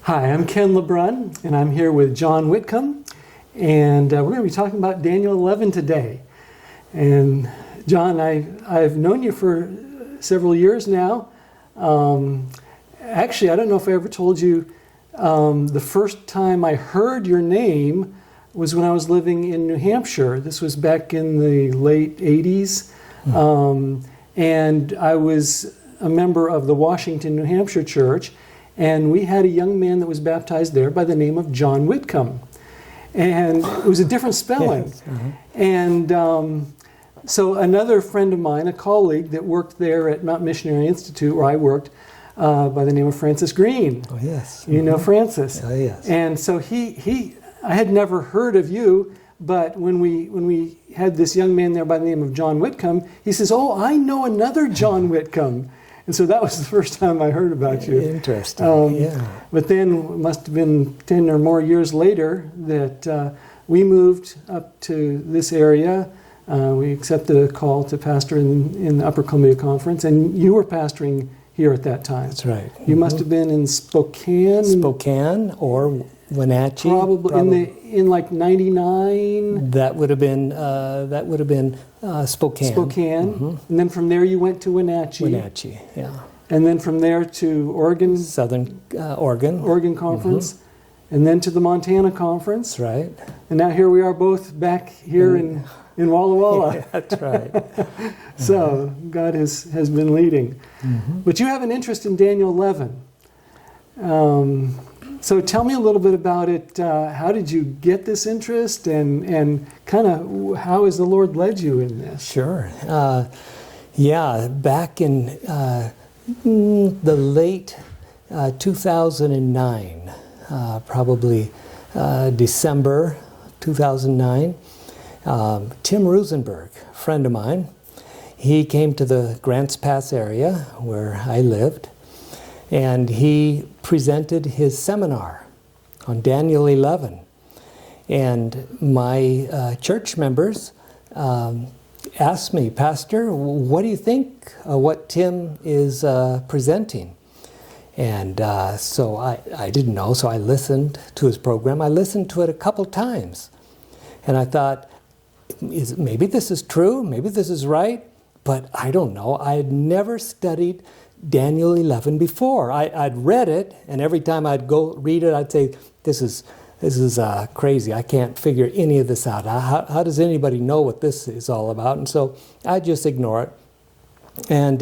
Hi, I'm Ken LeBrun, and I'm here with John Witcombe, and we're going to be talking about Daniel 11 today. And John, I've known you for several years now. Actually, I don't know if I ever told you, the first time I heard your name was when I was living in New Hampshire. This was back in the late 80s, and I was a member of the Washington, New Hampshire church. And we had a young man that was baptized there by the name of John Witcombe. And it was a different spelling. Yes. Uh-huh. And so another friend of mine, a colleague that worked there at Mount Missionary Institute where I worked, by the name of Francis Green. Oh, yes. You know Francis. Oh, yes. And so I had never heard of you, but when we had this young man there by the name of John Witcombe, he says, "Oh, I know another John Witcombe." And so that was the first time I heard about you. Interesting, yeah. But then it must have been 10 or more years later that we moved up to this area. We accepted a call to pastor in the Upper Columbia Conference, and you were pastoring here at that time. That's right. You must have been in Spokane. Spokane or Wenatchee. Probably. In like 99. That would have been Spokane. Spokane. Mm-hmm. And then from there you went to Wenatchee. Wenatchee, yeah. And then from there to Oregon. Southern Oregon. Oregon Conference. Mm-hmm. And then to the Montana Conference. That's right. And now here we are both back here in Walla Walla. Yeah, that's right. So God has been leading. Mm-hmm. But you have an interest in Daniel 11. So tell me a little bit about it. How did you get this interest, and kind of how has the Lord led you in this? Sure. Back in the late 2009, probably December 2009, Tim Rosenberg, a friend of mine, he came to the Grants Pass area where I lived, and he presented his seminar on Daniel 11. And my church members asked me, "Pastor, what do you think of what Tim is presenting?" And so I didn't know, so I listened to his program. I listened to it a couple times. And I thought, maybe this is true, maybe this is right, but I don't know. I had never studied Daniel 11 before. I'd read it, and every time I'd go read it, I'd say, this is crazy. I can't figure any of this out. How does anybody know what this is all about? And so I just ignore it. And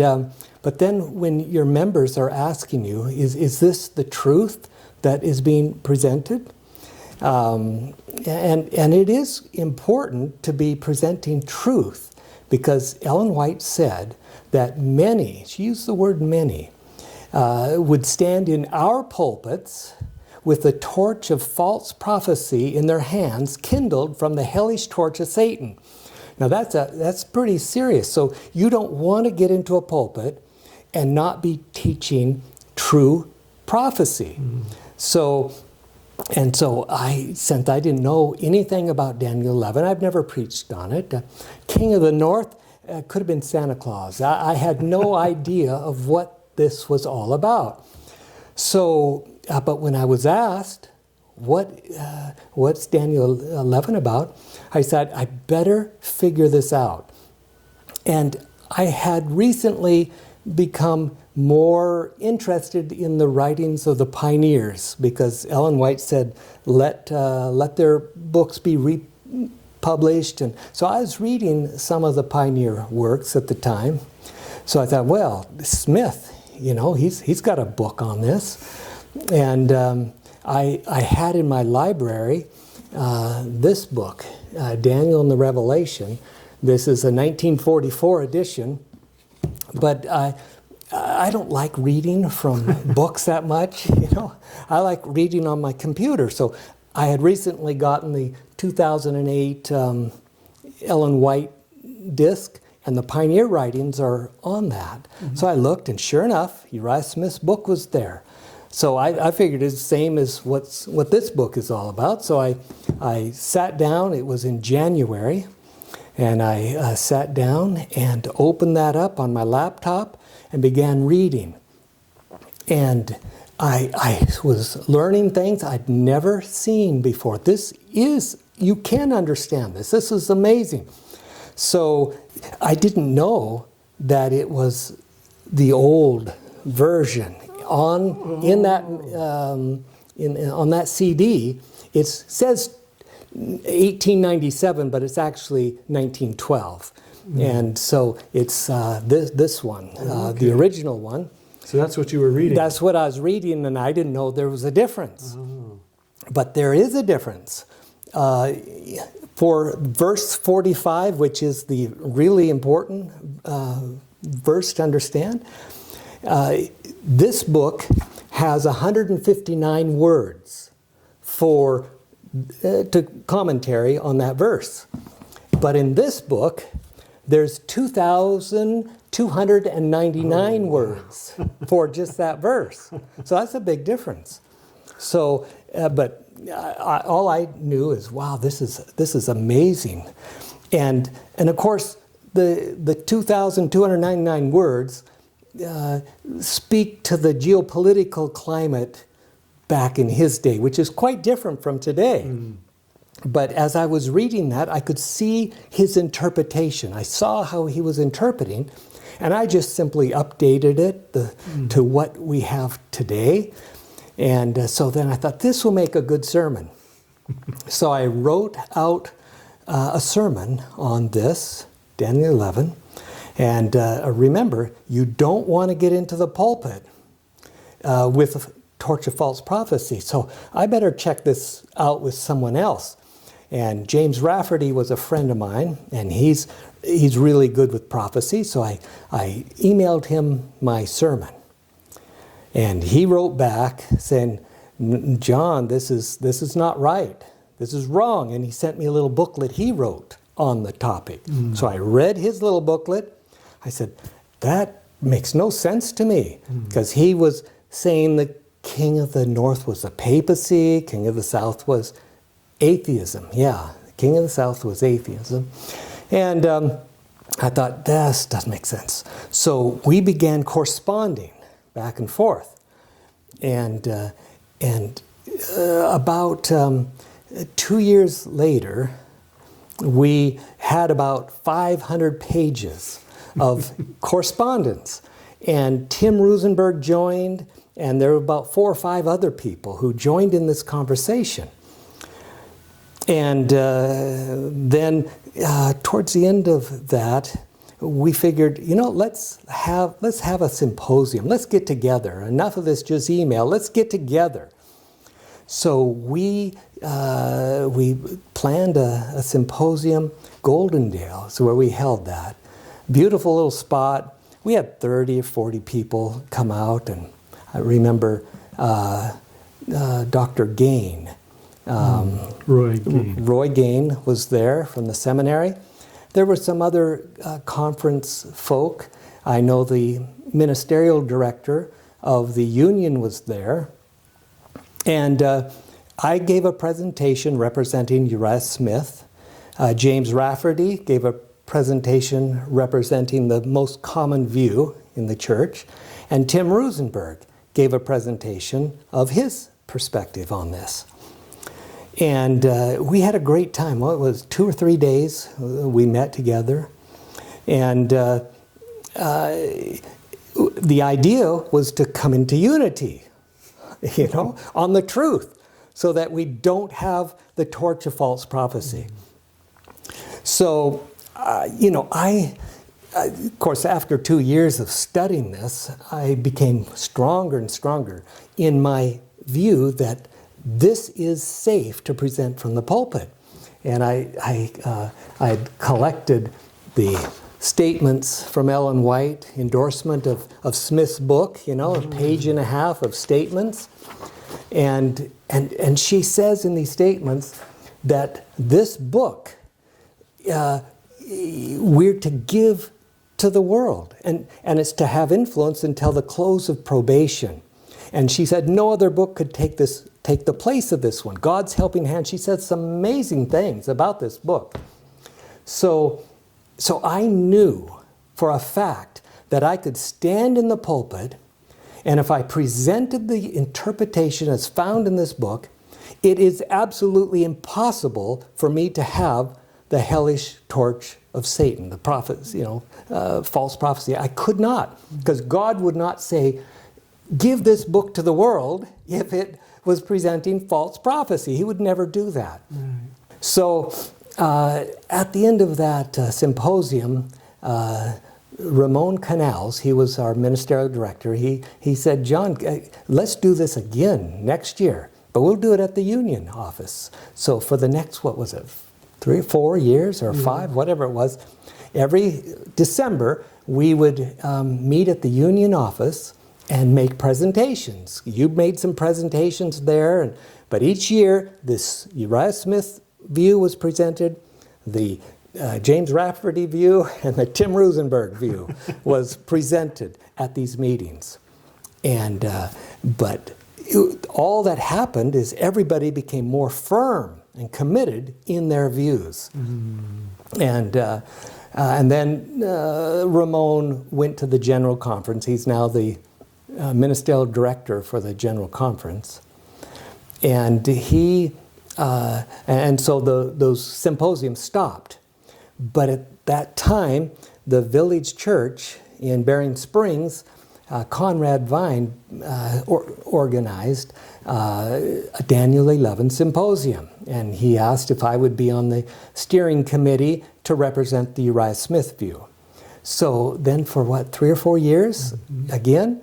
but then when your members are asking you, is this the truth that is being presented? And it is important to be presenting truth, because Ellen White said that many, she used the word many, would stand in our pulpits with the torch of false prophecy in their hands, kindled from the hellish torch of Satan. Now that's pretty serious. So you don't want to get into a pulpit and not be teaching true prophecy. Mm. So since I didn't know anything about Daniel 11, I've never preached on it. King of the North could have been Santa Claus. I had no idea of what this was all about. So, but when I was asked, what's Daniel 11 about? I said, I better figure this out. And I had recently become more interested in the writings of the pioneers, because Ellen White said, let their books be republished. And so I was reading some of the pioneer works at the time. So I thought, well, Smith, he's got a book on this. And I had in my library this book, Daniel and the Revelation. This is a 1944 edition, but I don't like reading from books that much. I like reading on my computer. So I had recently gotten the 2008 Ellen White disc, and the pioneer writings are on that. Mm-hmm. So I looked, and sure enough, Uriah Smith's book was there. So I figured it's the same as what this book is all about. So I sat down. It was in January, and I sat down and opened that up on my laptop and began reading. And I was learning things I'd never seen before. You can understand this. This is amazing. So I didn't know that it was the old version. On that CD, it says 1897, but it's actually 1912. And so it's this one, the original one. So that's what you were reading? That's what I was reading, and I didn't know there was a difference. Oh. But there is a difference. For verse 45, which is the really important verse to understand, this book has 159 words to commentary on that verse. But in this book, there's 2,299 words for just that verse. So that's a big difference. So, all I knew is, wow, this is amazing. And of course, the 2,299 words speak to the geopolitical climate back in his day, which is quite different from today. But as I was reading that, I could see his interpretation. I saw how he was interpreting, and I just simply updated it to what we have today. And so then I thought, this will make a good sermon. So I wrote out a sermon on this, Daniel 11. And remember, you don't want to get into the pulpit with a torch of false prophecy. So I better check this out with someone else. And James Rafferty was a friend of mine, and he's really good with prophecy. So I emailed him my sermon. And he wrote back saying, John, this is not right. This is wrong. And he sent me a little booklet he wrote on the topic. So I read his little booklet. I said, that makes no sense to me. Because he was saying the king of the north was the papacy, king of the south was atheism. Yeah, the king of the south was atheism. And I thought, this doesn't make sense. So we began corresponding back and forth. And about 2 years later, we had about 500 pages of correspondence. And Tim Rosenberg joined, and there were about 4 or 5 other people who joined in this conversation. And then towards the end of that, we figured, let's have a symposium. Let's get together. Enough of this just email. Let's get together. So we planned a symposium. Goldendale is where we held that. Beautiful little spot. We had 30 or 40 people come out, and I remember Dr. Gain. Roy Gain was there from the seminary. There were some other conference folk. I know the ministerial director of the union was there. And I gave a presentation representing Uriah Smith. James Rafferty gave a presentation representing the most common view in the church. And Tim Rosenberg gave a presentation of his perspective on this. And we had a great time. Well, it was 2 or 3 days we met together. And the idea was to come into unity, on the truth, so that we don't have the torch of false prophecy. So, of course, after 2 years of studying this, I became stronger and stronger in my view that this is safe to present from the pulpit. And I had collected the statements from Ellen White, endorsement of Smith's book, a page and a half of statements. And she says in these statements that this book we're to give to the world. And it's to have influence until the close of probation. And she said no other book could take the place of this one. God's helping hand. She said some amazing things about this book. So I knew for a fact that I could stand in the pulpit And if I presented the interpretation as found in this book, it is absolutely impossible for me to have the hellish torch of Satan, the prophets, false prophecy. I could not, because God would not say, give this book to the world if it was presenting false prophecy. He would never do that. Right. So at the end of that symposium, Ramon Canals, he was our ministerial director, he said, John, let's do this again next year, but we'll do it at the union office. So for the next, 3 or 4 years or 5, whatever it was, every December we would meet at the union office and make presentations. You made some presentations there, but each year this Uriah Smith view was presented, the James Rafferty view and the Tim Rosenberg view was presented at these meetings. And all that happened is everybody became more firm and committed in their views. And then Ramon went to the General Conference. He's now the ministerial director for the General Conference. And so those symposiums stopped. But at that time, the village church in Bering Springs, Conrad Vine organized a Daniel 11 symposium. And he asked if I would be on the steering committee to represent the Uriah Smith view. So then for 3 or 4 years, again,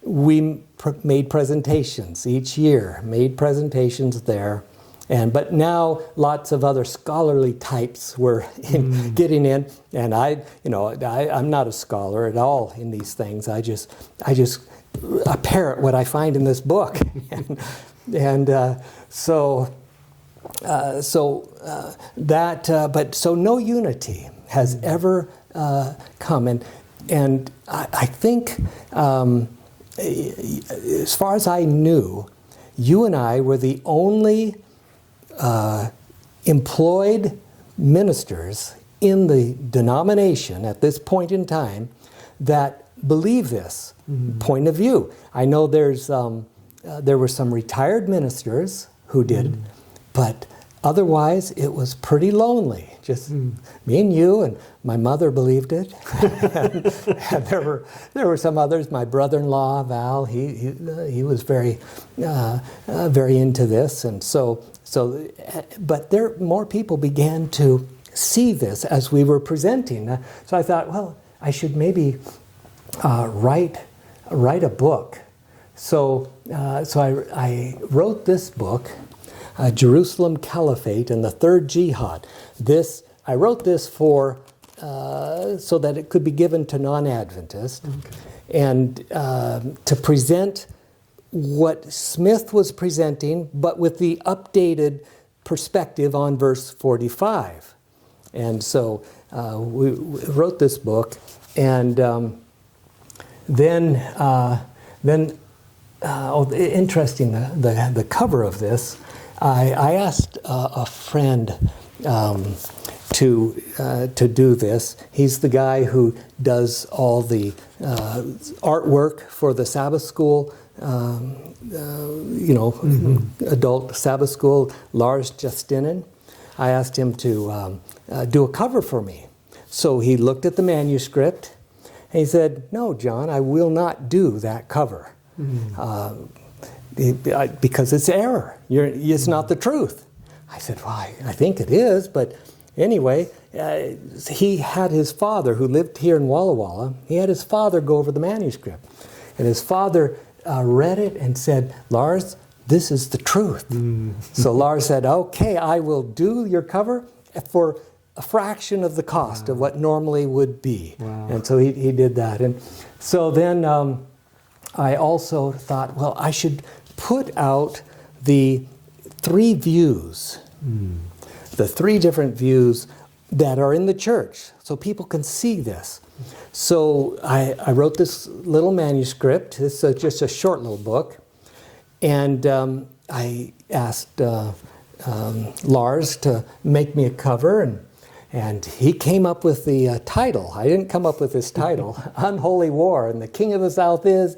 we made presentations each year, made presentations there. But now lots of other scholarly types were getting in, and I'm not a scholar at all in these things. I just parrot what I find in this book, so no unity has ever come, and I think as far as I knew, you and I were the only employed ministers in the denomination at this point in time that believe this point of view. I know there were some retired ministers who did, but otherwise it was pretty lonely. Just me and you, and my mother believed it. and there were some others. My brother-in-law Val, he was very into this, and but more people began to see this as we were presenting. So I thought, well, I should maybe write a book. So I wrote this book, Jerusalem Caliphate and the Third Jihad. I wrote this so that it could be given to non-Adventists, and to present what Smith was presenting, but with the updated perspective on verse 45. And so we wrote this book, and interesting, the cover of this, I asked a friend to do this. He's the guy who does all the artwork for the Sabbath school, adult Sabbath school, Lars Justinen. I asked him to do a cover for me. So he looked at the manuscript, and he said, "No, John, I will not do that cover. Because it's error. It's not the truth." I said, "Well, I think it is, but anyway," he had his father, who lived here in Walla Walla, he had his father go over the manuscript. And his father read it and said, "Lars, this is the truth." So Lars said, "Okay, I will do your cover for a fraction of the cost of what normally would be." Wow. And so he did that. And so then I also thought, well, I should put out the 3 views, the 3 different views that are in the church, so people can see this. So I wrote this little manuscript. It's just a short little book. And I asked Lars to make me a cover. And he came up with the title. I didn't come up with this title, Unholy War, and the King of the South is ...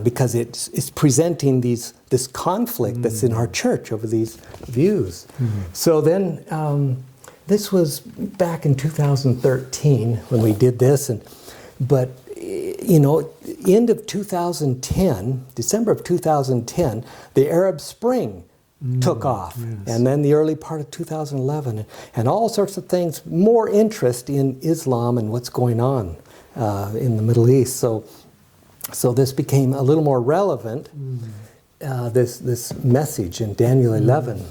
because it's presenting this conflict that's in our church over these views. So then, this was back in 2013 when we did this, but end of 2010, December of 2010, the Arab Spring took off, and then the early part of 2011, and all sorts of things, more interest in Islam and what's going on in the Middle East. So this became a little more relevant, this message in Daniel 11.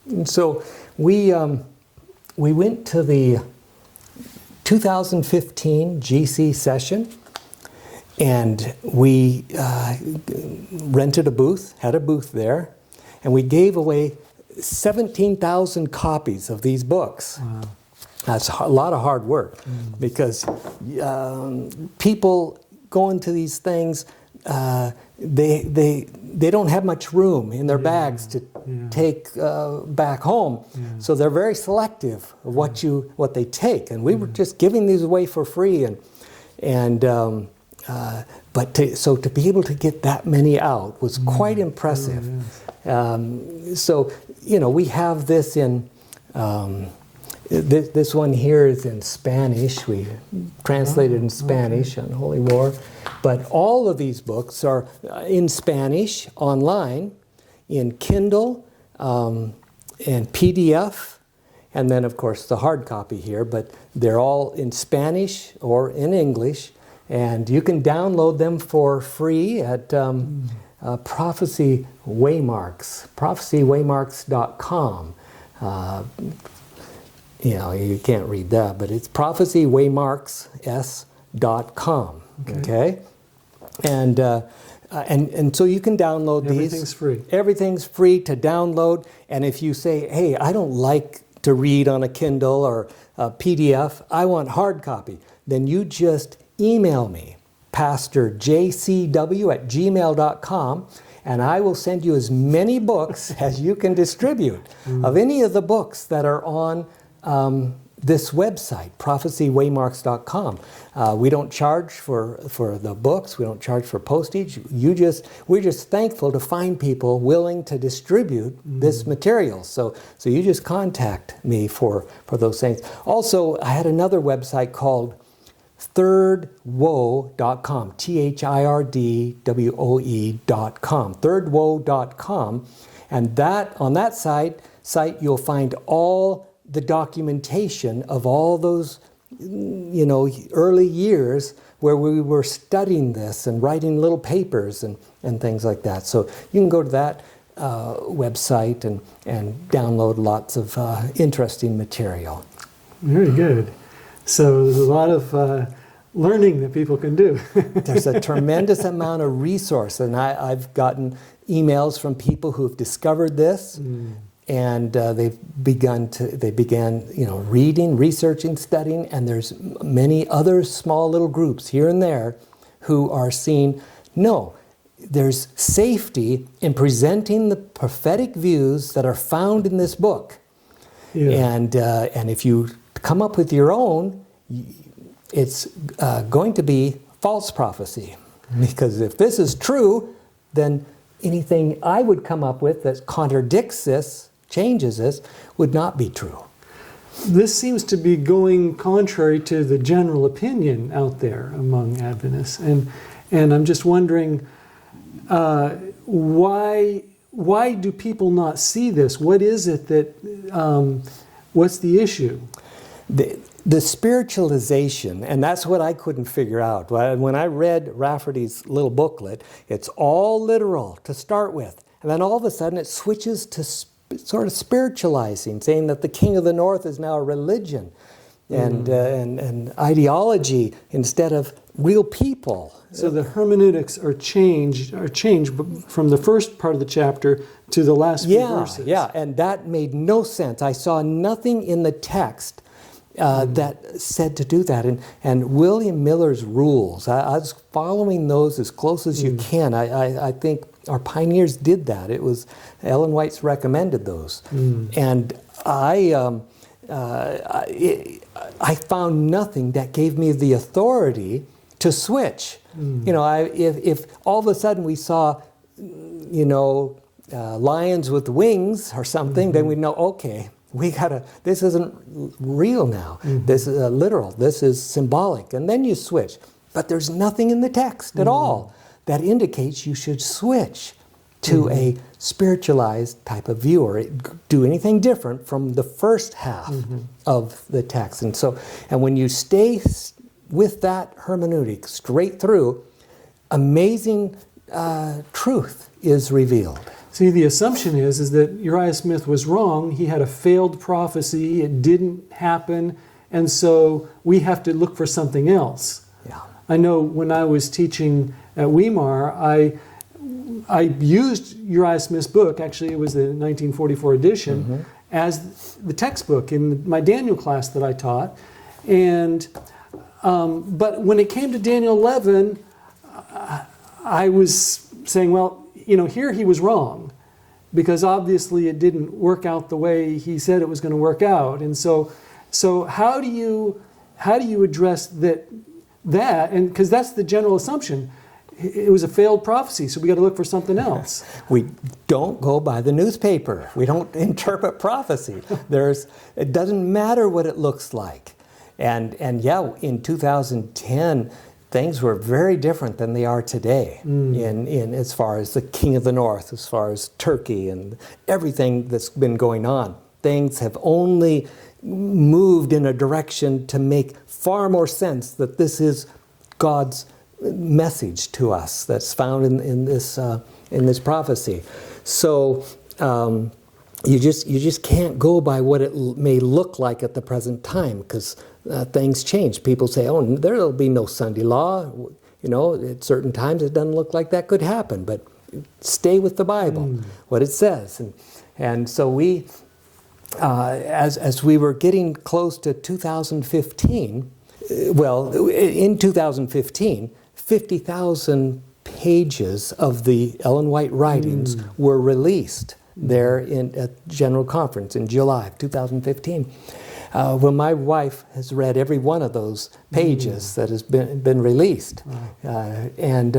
And so we went to the 2015 GC session, and we rented a booth, had a booth there, and we gave away 17,000 copies of these books. Wow. That's a lot of hard work, because people go into these things, they don't have much room in their bags to take back home, so they're very selective of what they take. And we were just giving these away for free, but to be able to get that many out was quite impressive. So we have this in. This one here is in Spanish. We translated in Spanish on Holy War. But all of these books are in Spanish, online, in Kindle, and PDF, and then, of course, the hard copy here. But they're all in Spanish or in English, and you can download them for free at Prophecy Waymarks, prophecywaymarks.com. You can't read that, but it's prophecywaymarks.com. Okay? And so you can download these. Everything's free. Everything's free to download. And if you say, hey, I don't like to read on a Kindle or a PDF, I want hard copy, then you just email me, pastorjcw@gmail.com, and I will send you as many books as you can distribute of any of the books that are on this website, prophecywaymarks.com. We don't charge for the books. We don't charge for postage. We're just thankful to find people willing to distribute this material. So you just contact me for those things. Also, I had another website called thirdwoe.com, thirdwoe.com, thirdwoe.com, and on that site you'll find all the documentation of all those, early years where we were studying this and writing little papers and things like that. So you can go to that website and download lots of interesting material. Very good. So there's a lot of learning that people can do. There's a tremendous amount of resource, and I've gotten emails from people who've discovered this, and they began reading, researching, studying, and there's many other small little groups here and there who are seeing, no, there's safety in presenting the prophetic views that are found in this book. Yeah. And if you come up with your own, it's going to be false prophecy. Because if this is true, then anything I would come up with that contradicts this, changes this, would not be true. This seems to be going contrary to the general opinion out there among Adventists. And I'm just wondering, why do people not see this? What is it that, what's the issue? The spiritualization, and that's what I couldn't figure out. When I read Rafferty's little booklet, it's all literal to start with. And then all of a sudden it switches to sort of spiritualizing, saying that the King of the North is now a religion and ideology instead of real people. So the hermeneutics are changed from the first part of the chapter to the last few verses. Yeah, and that made no sense. I saw nothing in the text that said to do that. And William Miller's rules, I was following those as close as you can. I think our pioneers did that. It was Ellen White's recommended those. And I found nothing that gave me the authority to switch. You know, if all of a sudden we saw, you know, lions with wings or something, then we know, okay, this isn't real now. This is literal. This is symbolic. And then you switch. But there's nothing in the text at all that indicates you should switch to a spiritualized type of view or do anything different from the first half of the text. And when you stay with that hermeneutic straight through, amazing truth is revealed. See, the assumption is that Uriah Smith was wrong. He had a failed prophecy. It didn't happen. And so we have to look for something else. Yeah. I know when I was teaching at Weimar, I used Uriah Smith's book, actually it was the 1944 edition, as the textbook in my Daniel class that I taught. And but when it came to Daniel 11, I was saying, well, you know, here he was wrong, because obviously it didn't work out the way he said it was going to work out. And so how do you address that? And because that's the general assumption. It was a failed prophecy, so we got to look for something else. We don't go by the newspaper. We don't interpret prophecy. It doesn't matter what it looks like. And yeah, in 2010, things were very different than they are today. In as far as the King of the North, as far as Turkey and everything that's been going on. Things have only moved in a direction to make far more sense that this is God's message to us that's found in this prophecy. So you just can't go by what it may look like at the present time, because things change. People say, "Oh, there'll be no Sunday law." You know, at certain times it doesn't look like that could happen. But stay with the Bible, what it says, and so we, as we were getting close to 2015. Well, in 2015, 50,000 pages of the Ellen White writings were released there at General Conference in July of 2015. Well, my wife has read every one of those pages that has been released. And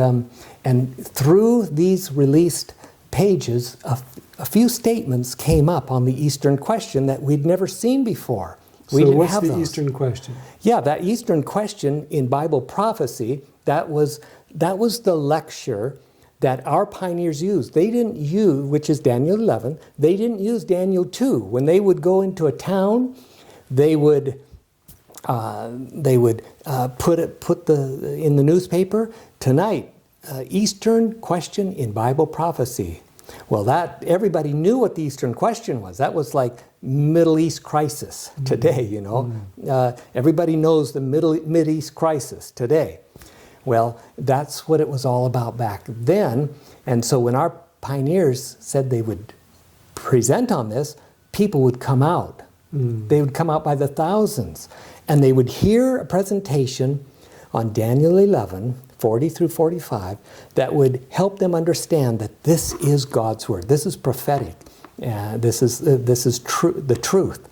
through these released pages, a few statements came up on the Eastern question that we'd never seen before. So what's the Eastern question? Yeah, that Eastern question in Bible prophecy, that was the lecture that our pioneers used. They didn't use, which is Daniel 11, they didn't use Daniel 2. When they would go into a town, they would put in the newspaper, tonight, Eastern question in Bible prophecy. Well, that everybody knew what the Eastern question was. That was like Middle East crisis today, you know. Everybody knows the Mid East crisis today. Well, that's what it was all about back then. And so when our pioneers said they would present on this, people would come out. They would come out by the thousands. And they would hear a presentation on Daniel 11, 40 through 45, that would help them understand that this is God's Word. This is prophetic. This is the truth.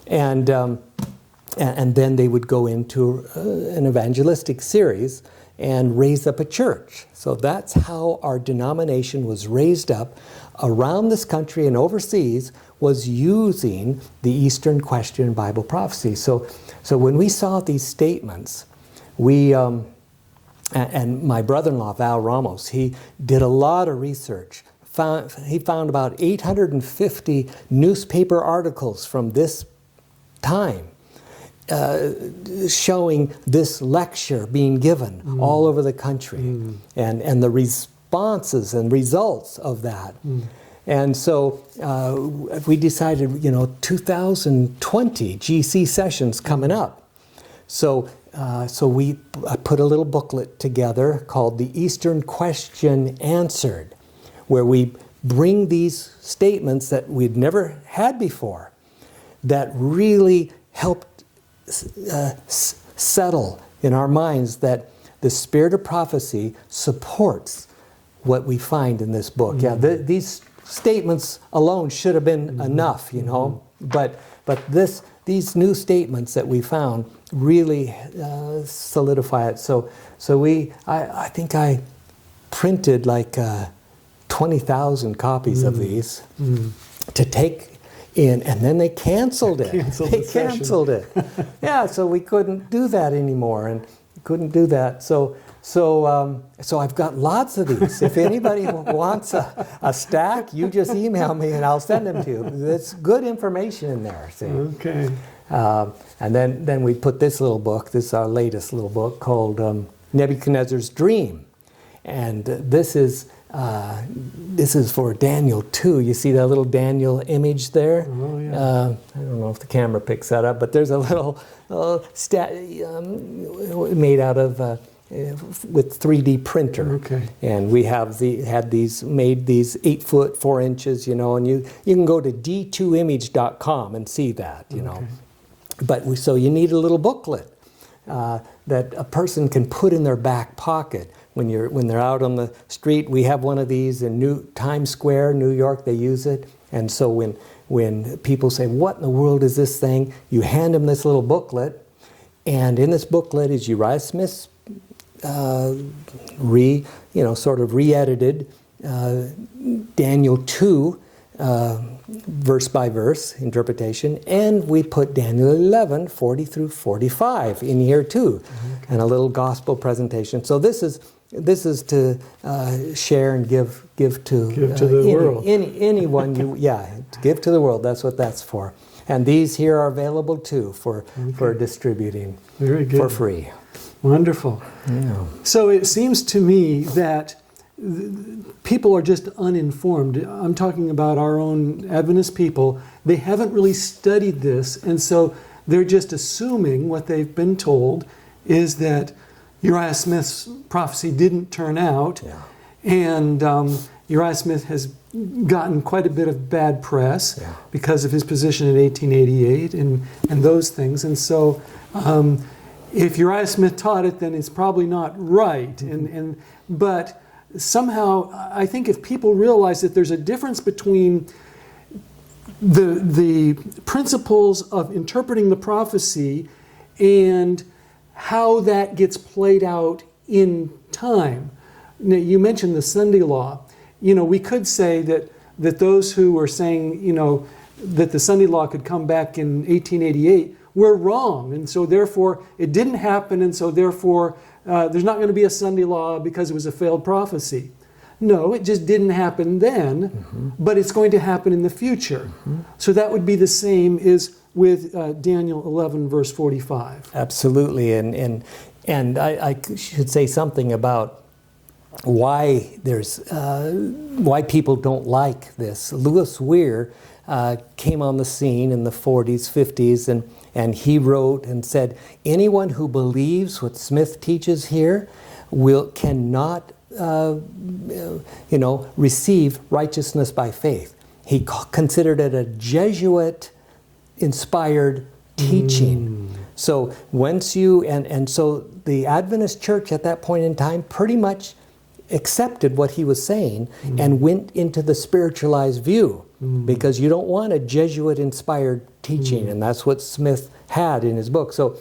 And then they would go into an evangelistic series and raise up a church. So that's how our denomination was raised up around this country and overseas, was using the Eastern question in Bible prophecy. So when we saw these statements, we and my brother-in-law, Val Ramos, he did a lot of research. He found about 850 newspaper articles from this time showing this lecture being given all over the country, and the responses and results of that. And so we decided, 2020 GC sessions coming up. So we put a little booklet together called The Eastern Question Answered, where we bring these statements that we'd never had before, that really helped settle in our minds that the spirit of prophecy supports what we find in this book. Yeah, these statements alone should have been enough, you know, but these new statements that we found really solidify it. So I think I printed like 20,000 copies of these to take in, and then they canceled it. They canceled it. Yeah, so we couldn't do that anymore, and couldn't do that. So I've got lots of these. If anybody wants a stack, you just email me and I'll send them to you. There's good information in there. See? Okay. And then we put this little book. This is our latest little book called Nebuchadnezzar's Dream, and this is for Daniel 2. You see that little Daniel image there? Oh, yeah. I don't know if the camera picks that up, but there's a little made out of with 3D printer. Okay. And we had these made these 8 foot 4 inches, you know, and you can go to d2image.com and see that, you know. But so you need a little booklet that a person can put in their back pocket when they're out on the street. We have one of these in Times Square, New York. They use it, and so when people say, "What in the world is this thing?" you hand them this little booklet, and in this booklet is Uriah Smith's sort of re-edited Daniel 2 verse by verse interpretation, and we put Daniel 11 40 through 45 in here too, and a little gospel presentation. So this is to share and give to the world. Anyone to give to the world. That's what that's for. And these here are available too for distributing. Very good. For free. Wonderful. Yeah. So it seems to me that people are just uninformed. I'm talking about our own Adventist people. They haven't really studied this, and so they're just assuming what they've been told is that Uriah Smith's prophecy didn't turn out, and Uriah Smith has gotten quite a bit of bad press because of his position in 1888 and those things. And so if Uriah Smith taught it, then it's probably not right. But somehow, I think if people realize that there's a difference between the principles of interpreting the prophecy and how that gets played out in time. Now, you mentioned the Sunday law. You know, we could say that those who were saying, you know, that the Sunday law could come back in 1888 were wrong, and so therefore it didn't happen, and so therefore there's not going to be a Sunday law because it was a failed prophecy. No, it just didn't happen then, but it's going to happen in the future. So that would be the same as with Daniel 11, verse 45. Absolutely, and I should say something about why why people don't like this. Lewis Weir came on the scene in the 40s, 50s, and he wrote and said, anyone who believes what Smith teaches here cannot receive righteousness by faith. He considered it a Jesuit-inspired teaching. So once so the Adventist church at that point in time pretty much accepted what he was saying and went into the spiritualized view, because you don't want a Jesuit-inspired teaching, and that's what Smith had in his book. So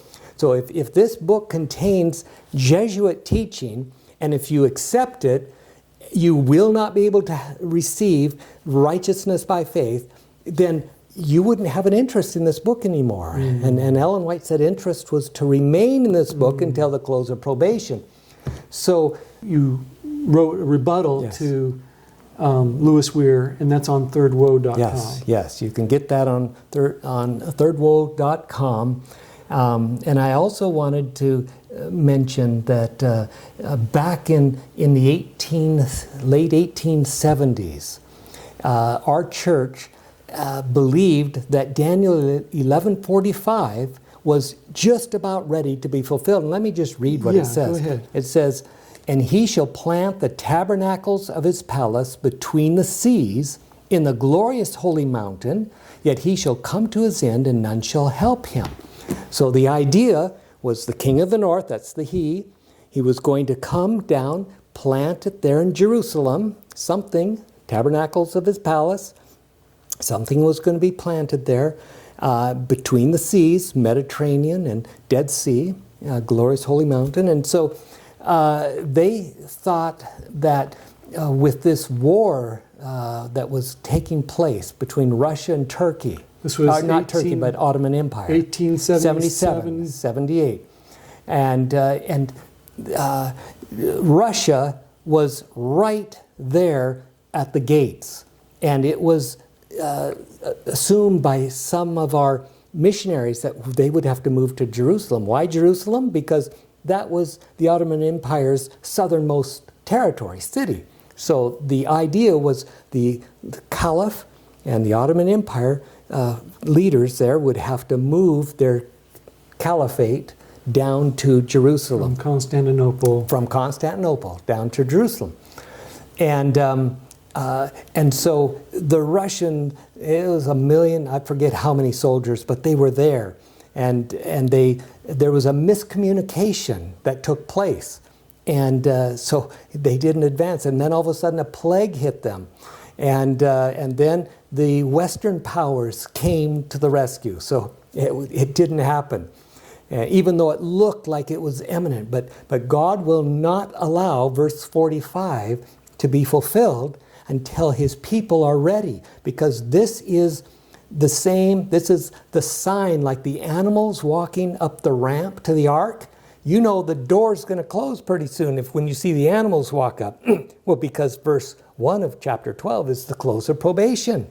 if this book contains Jesuit teaching, and if you accept it, you will not be able to receive righteousness by faith, then you wouldn't have an interest in this book anymore. And Ellen White said interest was to remain in this book until the close of probation. So you wrote a rebuttal to Lewis Weir, and that's on thirdwoe.com. Yes, you can get that on thirdwoe.com. And I also wanted to mention that back in the late 1870s, our church believed that Daniel 11:45 was just about ready to be fulfilled. And let me just read what it says. Go ahead. It says, "And he shall plant the tabernacles of his palace between the seas in the glorious holy mountain, yet he shall come to his end, and none shall help him." So the idea was the king of the north, that's the he was going to come down, plant it there in Jerusalem, something, tabernacles of his palace, something was going to be planted there between the seas, Mediterranean and Dead Sea, glorious holy mountain. And so they thought that with this war that was taking place between Russia and Turkey, this was not Turkey, but Ottoman Empire, 1877, 78. And Russia was right there at the gates. And it was assumed by some of our missionaries that they would have to move to Jerusalem. Why Jerusalem? Because that was the Ottoman Empire's southernmost territory, city. So the idea was the Caliph and the Ottoman Empire leaders there would have to move their caliphate down to Jerusalem. From Constantinople Down to Jerusalem. And so the Russian, it was 1 million, I forget how many soldiers, but they were there. And there was a miscommunication that took place. And so they didn't advance. And then all of a sudden a plague hit them. And then the Western powers came to the rescue. So it didn't happen. Even though it looked like it was imminent. But God will not allow verse 45 to be fulfilled until his people are ready. Because this is the sign, like the animals walking up the ramp to the ark. You know the door's going to close pretty soon when you see the animals walk up. Well, because verse 1 of chapter 12 is the close of probation.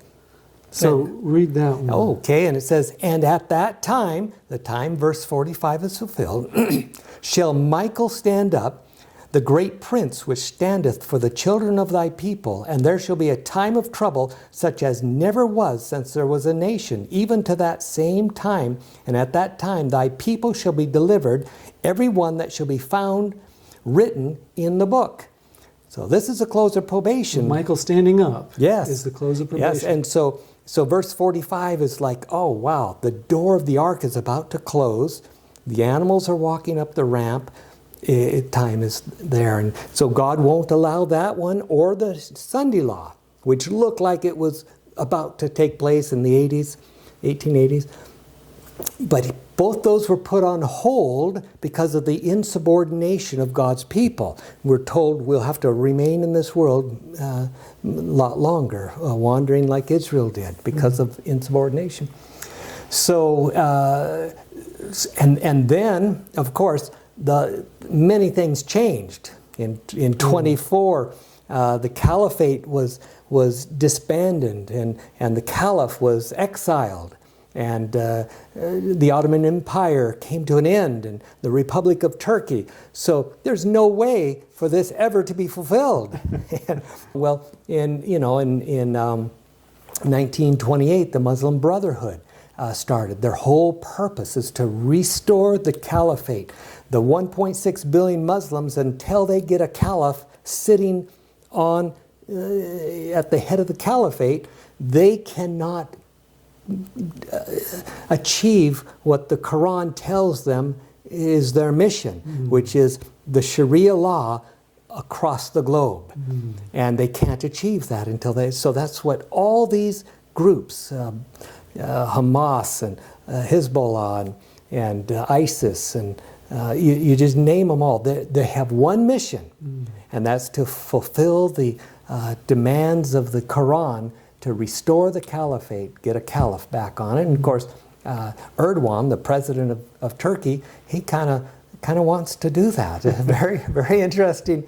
So read that one. Okay, and it says, and at that time, the time verse 45 is fulfilled, shall Michael stand up, the great prince which standeth for the children of thy people, and there shall be a time of trouble such as never was since there was a nation, even to that same time. And at that time thy people shall be delivered, every one that shall be found written in the book. So this is the close of probation. Michael standing up Yes. is the close of probation. Yes, and so verse 45 is like, oh wow, the door of the ark is about to close. The animals are walking up the ramp. Time is there. And so God won't allow that one or the Sunday law, which looked like it was about to take place in the 1880s. But both those were put on hold because of the insubordination of God's people. We're told we'll have to remain in this world a lot longer, wandering like Israel did because of insubordination. So, and then, of course, many things changed. In 24, the caliphate was disbanded, and the caliph was exiled. And the Ottoman Empire came to an end, and the Republic of Turkey. So there's no way for this ever to be fulfilled. Well, in 1928, the Muslim Brotherhood started. Their whole purpose is to restore the caliphate. The 1.6 billion Muslims, until they get a caliph sitting on at the head of the caliphate, they cannot achieve what the Quran tells them is their mission, which is the Sharia law across the globe. And they can't achieve that until so that's what all these groups, Hamas and Hezbollah and ISIS, and you just name them all, they have one mission, and that's to fulfill the demands of the Quran, to restore the caliphate, get a caliph back on it. And of course, Erdogan, the president of Turkey, he kind of wants to do that. Very, very interesting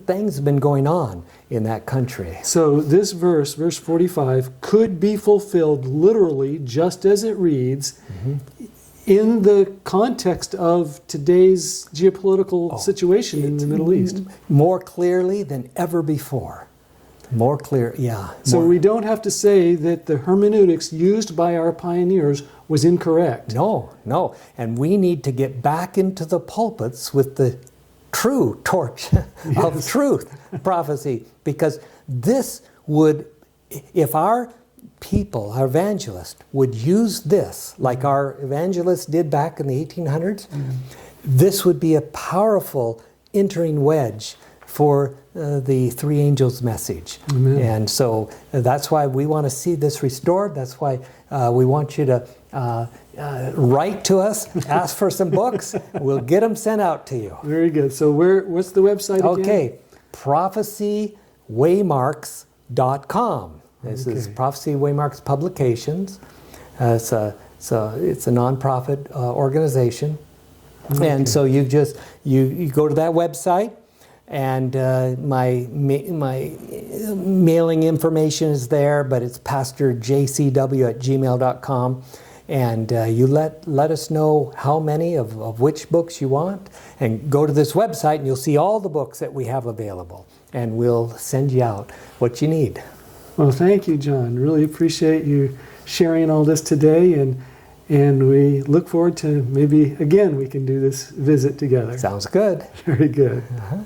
things have been going on in that country. So this verse 45, could be fulfilled literally just as it reads in the context of today's geopolitical situation in the Middle East. More clearly than ever before. More clear, yeah. So we don't have to say that the hermeneutics used by our pioneers was incorrect. No. And we need to get back into the pulpits with the true torch of truth prophecy, because this would, if our people, our evangelists, would use this, like our evangelists did back in the 1800s, this would be a powerful entering wedge for the three angels message. Amen. And so that's why we want to see this restored. That's why we want you to write to us, ask for some books. We'll get them sent out to you. Very good. So what's the website again? Okay, prophecywaymarks.com. This is Prophecy Waymarks Publications. It's a nonprofit organization. Okay. And so you go to that website, and my mailing information is there, but it's pastorjcw@gmail.com. And you let us know how many of which books you want, and go to this website and you'll see all the books that we have available, and we'll send you out what you need. Well, thank you, John. Really appreciate you sharing all this today, and we look forward to maybe again we can do this visit together. Sounds good. Very good. Uh-huh.